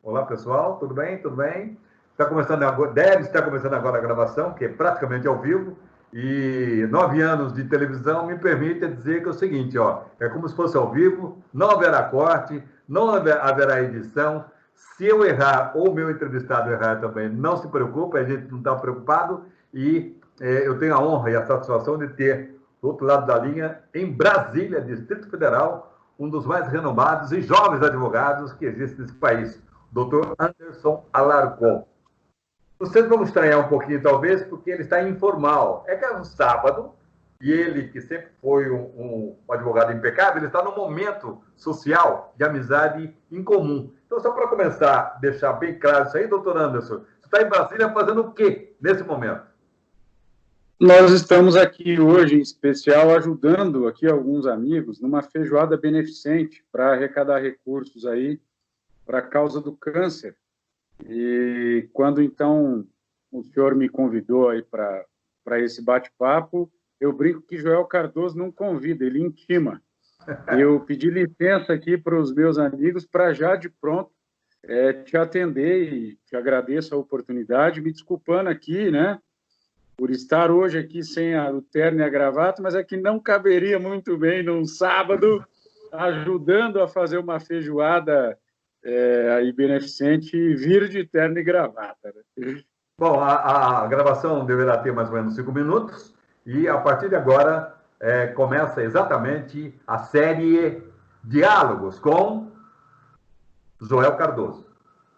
Olá, pessoal, tudo bem? Tudo bem? Está começando agora, deve estar começando agora a gravação, que é praticamente ao vivo, e 9 anos de televisão me permite dizer que é o seguinte, ó, é como se fosse ao vivo, não haverá corte, não haverá edição. Se eu errar ou o meu entrevistado errar também, não se preocupe, a gente não está preocupado, e eu tenho a honra e a satisfação de ter, do outro lado da linha, em Brasília, Distrito Federal, um dos mais renomados e jovens advogados que existe nesse país, Dr. Anderson Alarcon. Vocês vão estranhar um pouquinho, talvez, porque ele está informal. É que é um sábado, e ele, que sempre foi um advogado impecável, ele está num momento social de amizade incomum. Então, só para começar a deixar bem claro isso aí, doutor Anderson, você está em Brasília fazendo o quê nesse momento? Nós estamos aqui hoje, em especial, ajudando aqui alguns amigos numa feijoada beneficente para arrecadar recursos aí para a causa do câncer. E quando, então, o senhor me convidou aí para esse bate-papo, eu brinco que Joel Cardoso não convida, ele intima. Eu pedi licença aqui para os meus amigos para já de pronto te atender e te agradeço a oportunidade, me desculpando aqui, né, por estar hoje aqui sem o terno e a gravata, mas é que não caberia muito bem num sábado ajudando a fazer uma feijoada aí beneficente vir de terno e gravata. Né? Bom, a gravação deverá ter mais ou menos 5 minutos e a partir de agora começa exatamente a série Diálogos com Joel Cardoso.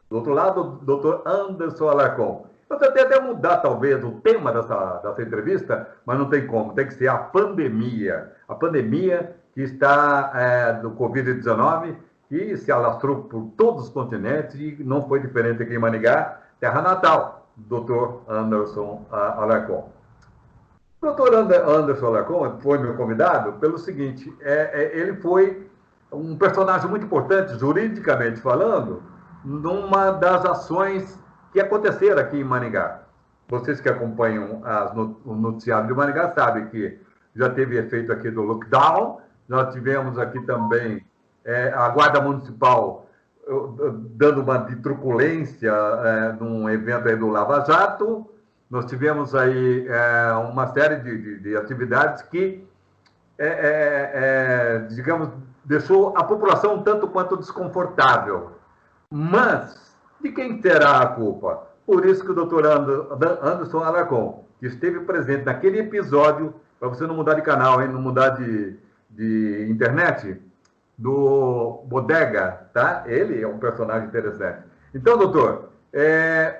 Do outro lado, o Dr. Anderson Alarcon. Eu tentei até mudar, talvez, o tema dessa entrevista, mas não tem como. Tem que ser a pandemia. A pandemia que está do Covid-19, que se alastrou por todos os continentes e não foi diferente aqui em Maringá, terra natal, Dr. Anderson Alarcon. O Dr. Anderson Alarcon foi meu convidado pelo seguinte, ele foi um personagem muito importante, juridicamente falando, numa das ações que aconteceram aqui em Maringá. Vocês que acompanham o noticiário de Maringá sabem que já teve efeito aqui do lockdown, nós tivemos aqui também a Guarda Municipal dando uma de truculência num evento aí do Lava Jato, nós tivemos aí uma série de atividades que, digamos, deixou a população um tanto quanto desconfortável. Mas, de quem terá a culpa? Por isso que o doutor Anderson Alarcon, que esteve presente naquele episódio, para você não mudar de canal, hein, não mudar de internet, do Bodega, tá? Ele é um personagem interessante. Então, doutor,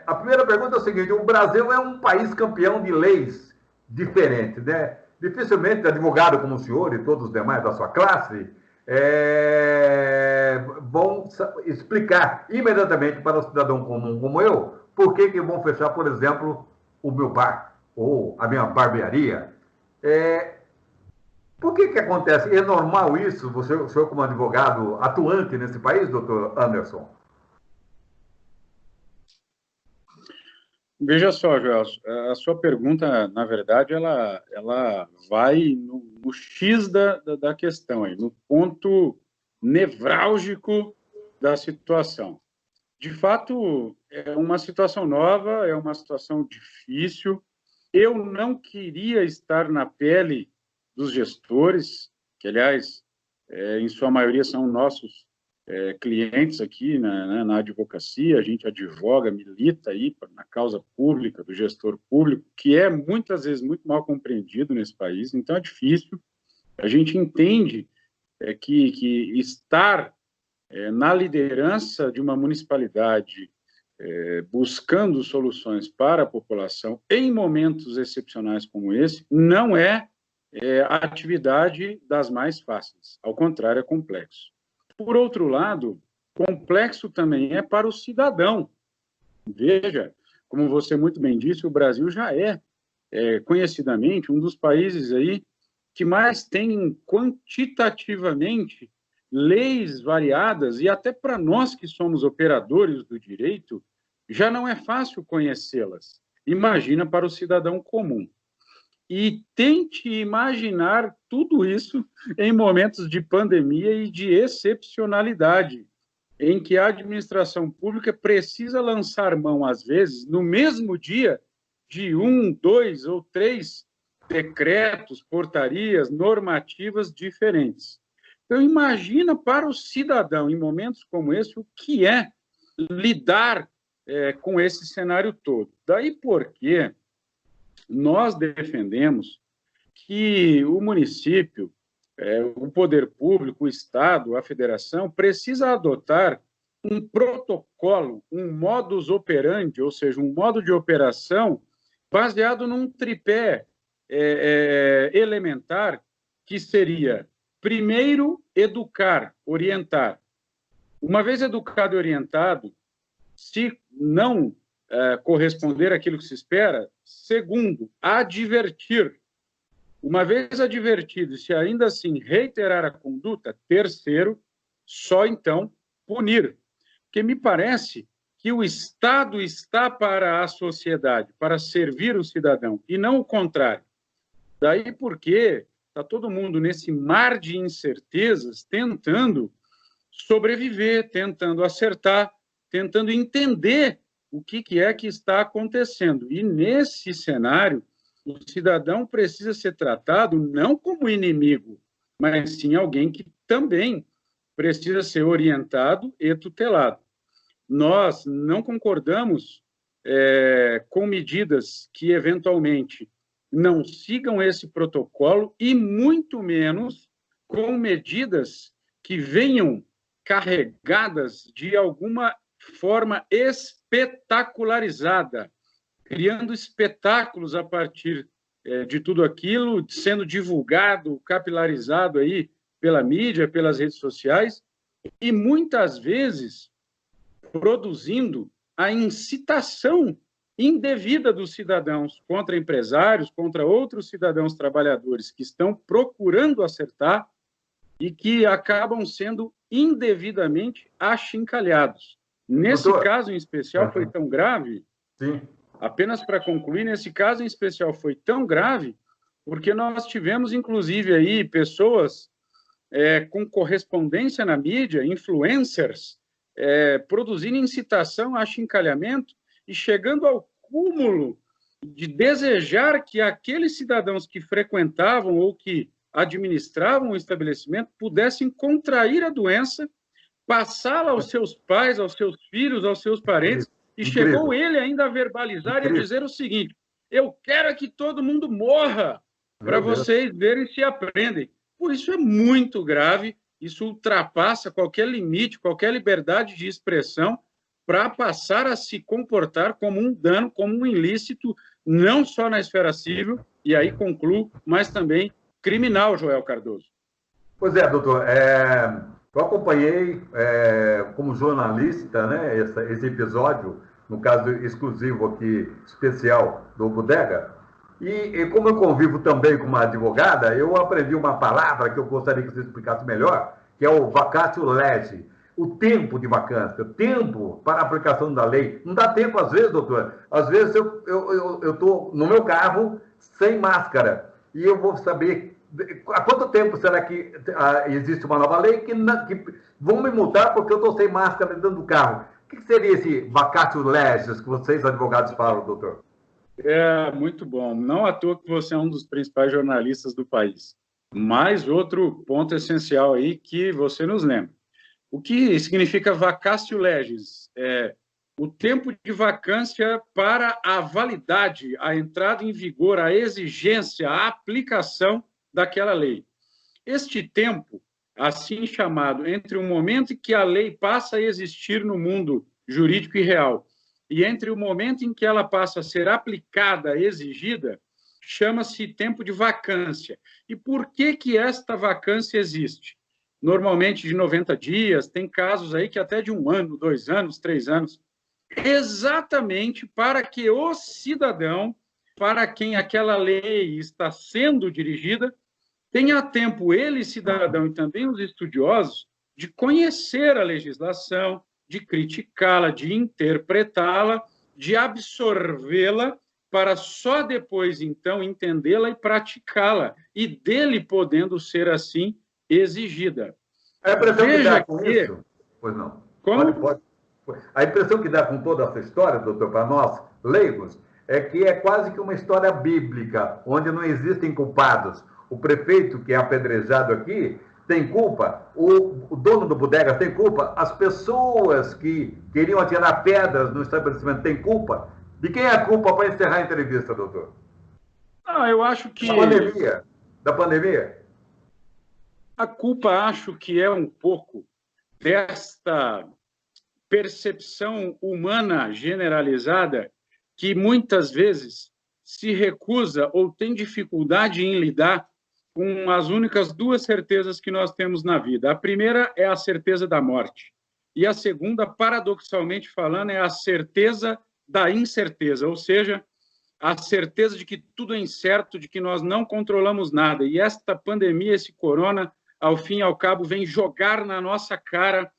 a primeira pergunta é o seguinte, o Brasil é um país campeão de leis diferentes, né? Dificilmente advogado como o senhor e todos os demais da sua classe vão explicar imediatamente para o cidadão comum como eu por que vão fechar, por exemplo, o meu bar ou a minha barbearia. Por que acontece? É normal isso? O senhor como advogado atuante nesse país, doutor Anderson? Veja só, Joel, a sua pergunta, na verdade, ela vai no X da questão, aí, no ponto nevrálgico da situação. De fato, é uma situação nova, é uma situação difícil. Eu não queria estar na pele dos gestores, que, aliás, em sua maioria são nossos clientes aqui na advocacia, a gente advoga, milita aí na causa pública, do gestor público, que é muitas vezes muito mal compreendido nesse país, então é difícil. A gente entende que estar na liderança de uma municipalidade buscando soluções para a população em momentos excepcionais como esse, não é a atividade das mais fáceis, ao contrário, é complexo. Por outro lado, complexo também é para o cidadão. Veja, como você muito bem disse, o Brasil já é conhecidamente um dos países aí que mais tem quantitativamente leis variadas, e até para nós que somos operadores do direito, já não é fácil conhecê-las. Imagina para o cidadão comum. E tente imaginar tudo isso em momentos de pandemia e de excepcionalidade. em que a administração pública precisa lançar mão, às vezes, no mesmo dia, de 1, 2 ou 3 decretos, portarias, normativas diferentes. Então, imagina para o cidadão, em momentos como esse, o que é lidar com esse cenário todo. Daí porque nós defendemos que o município, o poder público, o Estado, a federação, precisa adotar um protocolo, um modus operandi, ou seja, um modo de operação baseado num tripé elementar, que seria, primeiro, educar, orientar. Uma vez educado e orientado, se não corresponder àquilo que se espera, segundo, advertir. Uma vez advertido, se ainda assim reiterar a conduta, terceiro, só então punir. Porque me parece que o Estado está para a sociedade, para servir o cidadão, e não o contrário. Daí porque está todo mundo nesse mar de incertezas, tentando sobreviver, tentando acertar, tentando entender o que é que está acontecendo. E nesse cenário, o cidadão precisa ser tratado não como inimigo, mas sim alguém que também precisa ser orientado e tutelado. Nós não concordamos com medidas que, eventualmente, não sigam esse protocolo e, muito menos, com medidas que venham carregadas de alguma forma espetacularizada, criando espetáculos a partir de tudo aquilo, sendo divulgado, capilarizado aí pela mídia, pelas redes sociais, e muitas vezes produzindo a incitação indevida dos cidadãos contra empresários, contra outros cidadãos trabalhadores que estão procurando acertar e que acabam sendo indevidamente achincalhados. Nesse caso em especial foi tão grave, sim. Apenas para concluir, nesse caso em especial foi tão grave, porque nós tivemos, inclusive, aí pessoas com correspondência na mídia, influencers, produzindo incitação a achincalhamento e chegando ao cúmulo de desejar que aqueles cidadãos que frequentavam ou que administravam o estabelecimento pudessem contrair a doença, passá-la aos seus pais, aos seus filhos, aos seus parentes, e chegou ele ainda a verbalizar e a dizer o seguinte: eu quero que todo mundo morra para vocês verem se aprendem. Por isso é muito grave, isso ultrapassa qualquer limite, qualquer liberdade de expressão para passar a se comportar como um dano, como um ilícito, não só na esfera civil, e aí concluo, mas também criminal, Joel Cardoso. Pois é, doutor. Eu acompanhei como jornalista, né, esse episódio, no caso exclusivo aqui, especial do Bodega, e como eu convivo também com uma advogada, eu aprendi uma palavra que eu gostaria que você explicasse melhor, que é o vacatio legis, o tempo de vacância, o tempo para a aplicação da lei. Não dá tempo às vezes, doutor. Às vezes eu estou no meu carro sem máscara e eu vou saber há quanto tempo será que existe uma nova lei que vão me multar porque eu estou sem máscara dentro do carro. O que seria esse vacatio legis que vocês, advogados, falam, doutor? Muito bom. Não à toa que você é um dos principais jornalistas do país. Mais outro ponto essencial aí que você nos lembra. O que significa vacatio legis? O tempo de vacância para a validade, a entrada em vigor, a exigência, a aplicação daquela lei. Este tempo, assim chamado, entre o momento em que a lei passa a existir no mundo jurídico e real e entre o momento em que ela passa a ser aplicada, exigida, chama-se tempo de vacância. E por que esta vacância existe? Normalmente de 90 dias, tem casos aí que até de 1 ano, 2 anos, 3 anos, exatamente para que o cidadão, para quem aquela lei está sendo dirigida, tenha tempo, ele, cidadão, e também os estudiosos, de conhecer a legislação, de criticá-la, de interpretá-la, de absorvê-la, para só depois, então, entendê-la e praticá-la, e dele podendo ser, assim, exigida. Pretendo lidar com isso? Pois não. Como? Pode. A impressão que dá com toda essa história, doutor, para nós, leigos, é que é quase que uma história bíblica, onde não existem culpados. O prefeito que é apedrejado aqui tem culpa, o dono do bodega tem culpa, as pessoas que queriam atirar pedras no estabelecimento têm culpa. De quem é a culpa para encerrar a entrevista, doutor? Não, eu acho que... Da pandemia? A culpa, acho que é um pouco desta percepção humana generalizada que muitas vezes se recusa ou tem dificuldade em lidar com as únicas duas certezas que nós temos na vida. A primeira é a certeza da morte. E a segunda, paradoxalmente falando, é a certeza da incerteza, ou seja, a certeza de que tudo é incerto, de que nós não controlamos nada. E esta pandemia, esse corona, ao fim e ao cabo, vem jogar na nossa cara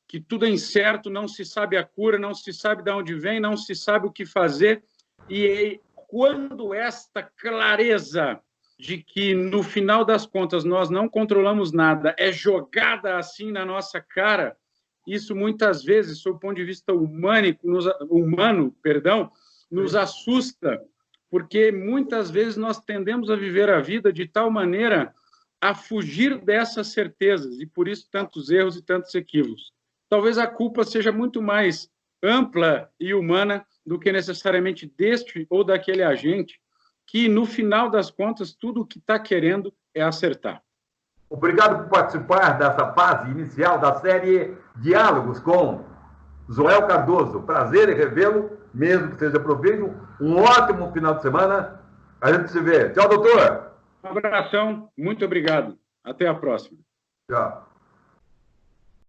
que tudo é incerto, não se sabe a cura, não se sabe de onde vem, não se sabe o que fazer. E quando esta clareza de que, no final das contas, nós não controlamos nada, é jogada assim na nossa cara, isso muitas vezes, sob o ponto de vista humano, nos assusta, porque muitas vezes nós tendemos a viver a vida de tal maneira a fugir dessas certezas, e por isso tantos erros e tantos equívocos. Talvez a culpa seja muito mais ampla e humana do que necessariamente deste ou daquele agente, que, no final das contas, tudo o que está querendo é acertar. Obrigado por participar dessa fase inicial da série Diálogos com Joel Cardoso. Prazer em revê-lo, mesmo que seja proveito. Um ótimo final de semana. A gente se vê. Tchau, doutor. Um abração. Muito obrigado. Até a próxima. Tchau.